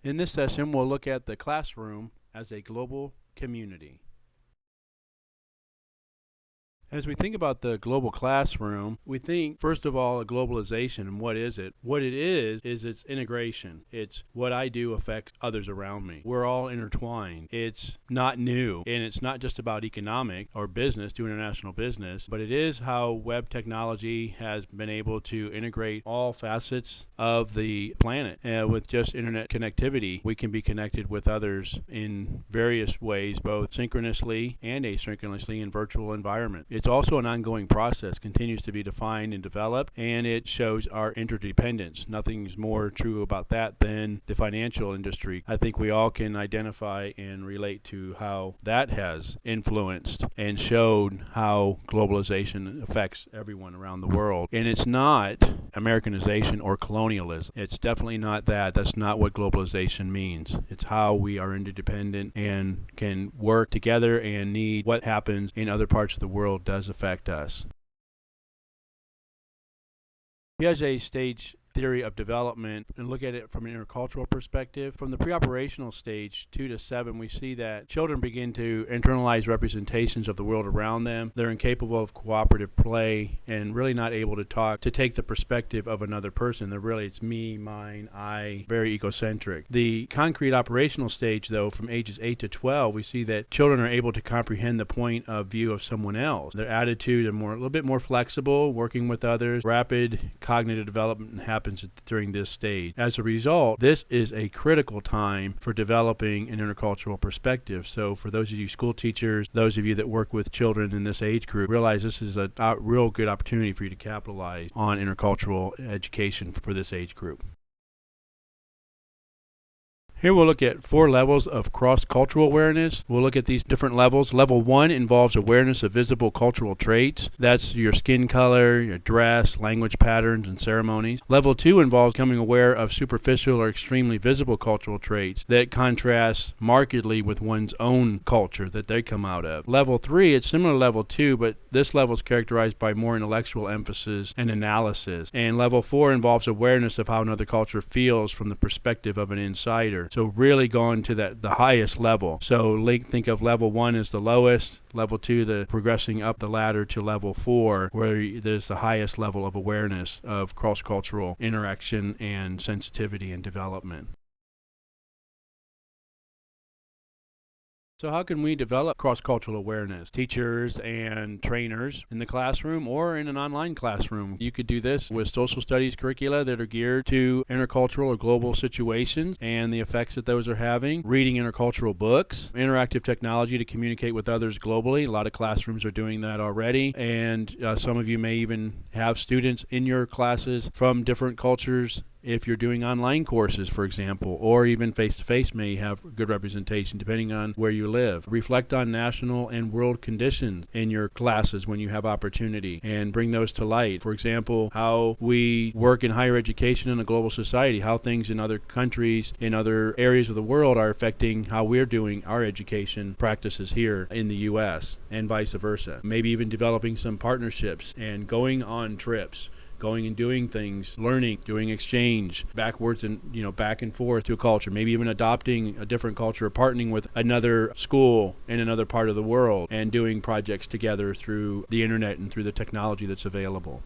In this session, we'll look at the classroom as a global community. As we think about the global classroom, we think, first of all, of globalization. And what is it? What it is it's integration. It's what I do affects others around me. We're all intertwined. It's not new, and it's not just about economic or business, do international business, but it is how web technology has been able to integrate all facets of the planet. With just internet connectivity, we can be connected with others in various ways, both synchronously and asynchronously in virtual environments. It's also an ongoing process, continues to be defined and developed, and it shows our interdependence. Nothing's more true about that than the financial industry. I think we all can identify and relate to how that has influenced and showed how globalization affects everyone around the world. And it's not Americanization or colonialism. It's definitely not that. That's not what globalization means. It's how we are interdependent and can work together and need what happens in other parts of the world does affect us. Piaget's stage theory of development and look at it from an intercultural perspective. From the pre-operational stage 2 to 7, we see that children begin to internalize representations of the world around them. They're incapable of cooperative play and really not able to talk, to take the perspective of another person. They're really, it's me, mine, I, very egocentric. The concrete operational stage, though, from ages 8 to 12, we see that children are able to comprehend the point of view of someone else. Their attitude is a little bit more flexible, working with others. Rapid cognitive development happens during this stage. As a result, this is a critical time for developing an intercultural perspective. So for those of you school teachers, those of you that work with children in this age group, realize this is a real good opportunity for you to capitalize on intercultural education for this age group. Here we'll look at 4 levels of cross-cultural awareness. We'll look at these different levels. Level 1 involves awareness of visible cultural traits. That's your skin color, your dress, language patterns, and ceremonies. Level 2 involves becoming aware of superficial or extremely visible cultural traits that contrast markedly with one's own culture that they come out of. Level 3, it's similar to Level 2, but this level is characterized by more intellectual emphasis and analysis. And Level 4 involves awareness of how another culture feels from the perspective of an insider. So really going to the highest level. So think of Level 1 as the lowest, Level 2 the progressing up the ladder to Level 4, where there's the highest level of awareness of cross-cultural interaction and sensitivity and development. So how can we develop cross-cultural awareness? Teachers and trainers in the classroom or in an online classroom. You could do this with social studies curricula that are geared to intercultural or global situations and the effects that those are having. Reading intercultural books, interactive technology to communicate with others globally. A lot of classrooms are doing that already, and some of you may even have students in your classes from different cultures. If you're doing online courses, for example, or even face-to-face may have good representation depending on where you live. Reflect on national and world conditions in your classes when you have opportunity and bring those to light. For example, how we work in higher education in a global society, how things in other countries, in other areas of the world are affecting how we're doing our education practices here in the U.S. and vice versa. Maybe even developing some partnerships and going on trips. Going and doing things, learning, doing exchange, backwards and back and forth to a culture, maybe even adopting a different culture, partnering with another school in another part of the world, and doing projects together through the internet and through the technology that's available.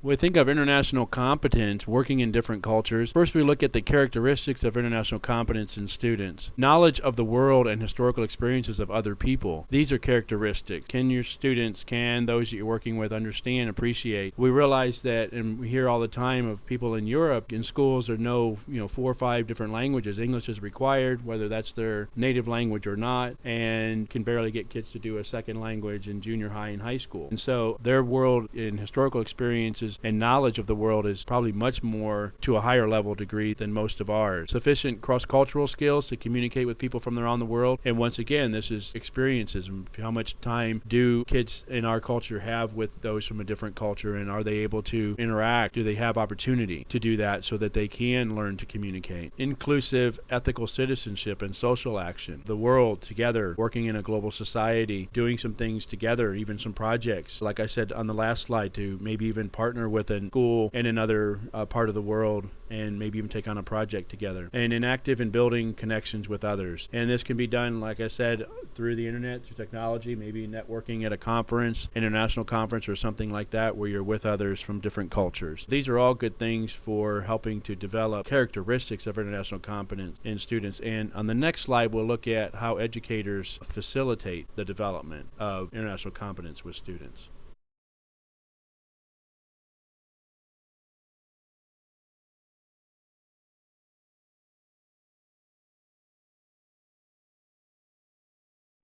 When we think of international competence, working in different cultures, first we look at the characteristics of international competence in students. Knowledge of the world and historical experiences of other people. These are characteristics. Can your students, can those that you're working with understand, appreciate? We realize that, and we hear all the time of people in Europe, in schools there know 4 or 5 different languages. English is required, whether that's their native language or not, and can barely get kids to do a second language in junior high and high school. And so their world in historical experiences and knowledge of the world is probably much more to a higher level degree than most of ours. Sufficient cross-cultural skills to communicate with people from around the world. And once again, this is experiences. How much time do kids in our culture have with those from a different culture, and are they able to interact? Do they have opportunity to do that so that they can learn to communicate? Inclusive ethical citizenship and social action. The world together, working in a global society, doing some things together, even some projects. Like I said on the last slide, to maybe even partner partner with a school in another part of the world and maybe even take on a project together. And inactive in building connections with others. And this can be done, like I said, through the internet, through technology, maybe networking at a conference, international conference or something like that, where you're with others from different cultures. These are all good things for helping to develop characteristics of international competence in students. And on the next slide, we'll look at how educators facilitate the development of international competence with students.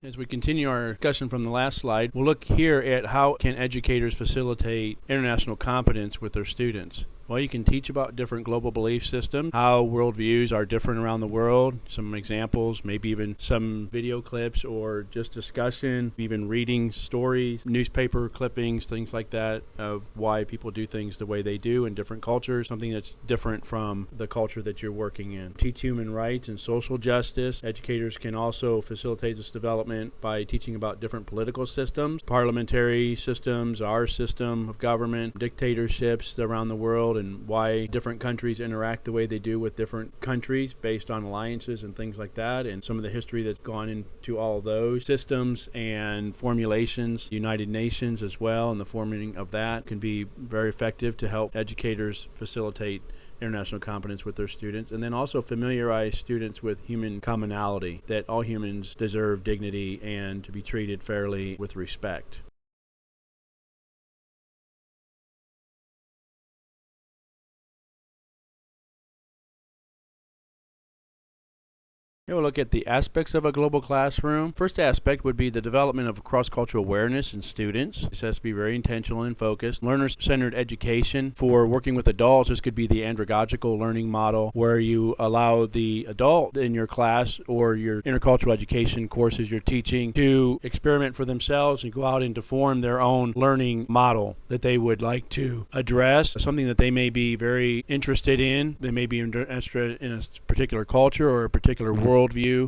As we continue our discussion from the last slide, we'll look here at how can educators facilitate international competence with their students. Well, you can teach about different global belief systems, how worldviews are different around the world, some examples, maybe even some video clips or just discussion, even reading stories, newspaper clippings, things like that, of why people do things the way they do in different cultures, something that's different from the culture that you're working in. Teach human rights and social justice. Educators can also facilitate this development by teaching about different political systems, parliamentary systems, our system of government, dictatorships around the world, and why different countries interact the way they do with different countries based on alliances and things like that, and some of the history that's gone into all of those systems and formulations. United Nations as well, and the forming of that can be very effective to help educators facilitate international competence with their students, and then also familiarize students with human commonality, that all humans deserve dignity and to be treated fairly with respect. Here we'll look at the aspects of a global classroom. First aspect would be the development of cross-cultural awareness in students. This has to be very intentional and focused. Learner-centered education. For working with adults, this could be the andragogical learning model, where you allow the adult in your class or your intercultural education courses you're teaching to experiment for themselves and go out and to form their own learning model that they would like to address, something that they may be very interested in. They may be interested in a particular culture or a particular worldview,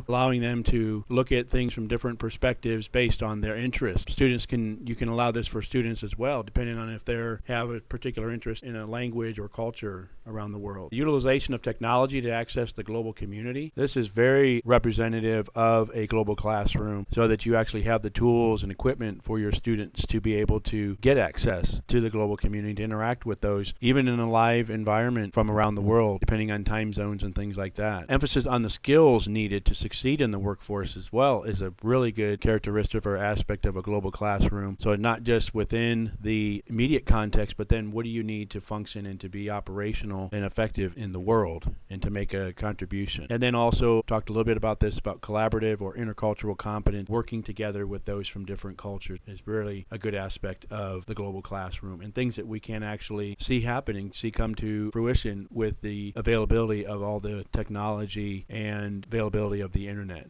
allowing them to look at things from different perspectives based on their interests. You can allow this for students as well, depending on if they have a particular interest in a language or culture around the world. The utilization of technology to access the global community. This is very representative of a global classroom, so that you actually have the tools and equipment for your students to be able to get access to the global community, to interact with those, even in a live environment from around the world, depending on time zones and things like that. Emphasis on the skills needed to succeed in the workforce as well is a really good characteristic or aspect of a global classroom. So not just within the immediate context, but then what do you need to function and to be operational and effective in the world and to make a contribution. And then also talked a little bit about this, about collaborative or intercultural competence. Working together with those from different cultures is really a good aspect of the global classroom, and things that we can actually see happening, see come to fruition with the availability of all the technology and availability of the internet.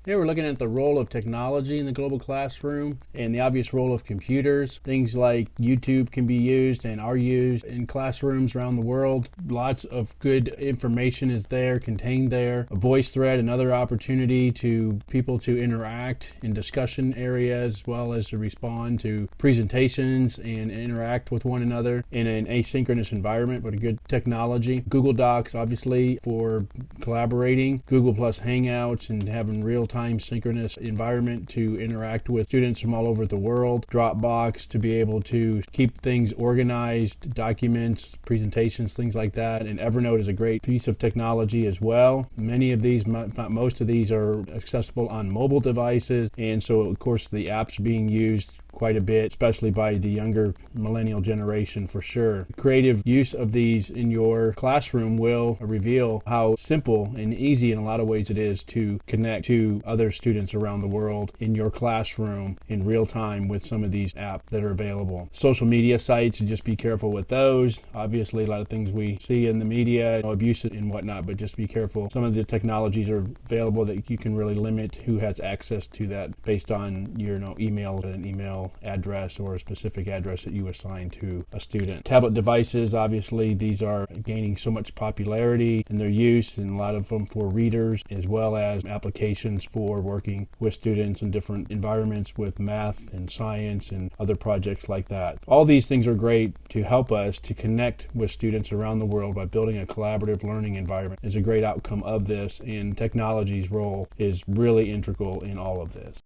Here we're looking at the role of technology in the global classroom and the obvious role of computers. Things like YouTube can be used and are used in classrooms around the world. Lots of good information is there, contained there. A voice thread, another opportunity to people to interact in discussion areas, as well as to respond to presentations and interact with one another in an asynchronous environment, but a good technology. Google Docs, obviously, for collaborating. Google Plus Hangouts and having real-time synchronous environment to interact with students from all over the world. Dropbox to be able to keep things organized, documents, presentations, things like that. And Evernote is a great piece of technology as well. Many of these, not most of these, are accessible on mobile devices, and so of course the apps being used quite a bit, especially by the younger millennial generation for sure. Creative use of these in your classroom will reveal how simple and easy in a lot of ways it is to connect to other students around the world in your classroom in real time with some of these apps that are available. Social media sites, just be careful with those. Obviously, a lot of things we see in the media, abuse and whatnot, but just be careful. Some of the technologies are available that you can really limit who has access to that based on your email and email email address or a specific address that you assign to a student. Tablet devices, obviously, these are gaining so much popularity in their use, and a lot of them for readers, as well as applications for working with students in different environments with math and science and other projects like that. All these things are great to help us to connect with students around the world by building a collaborative learning environment. Is a great outcome of this, and technology's role is really integral in all of this.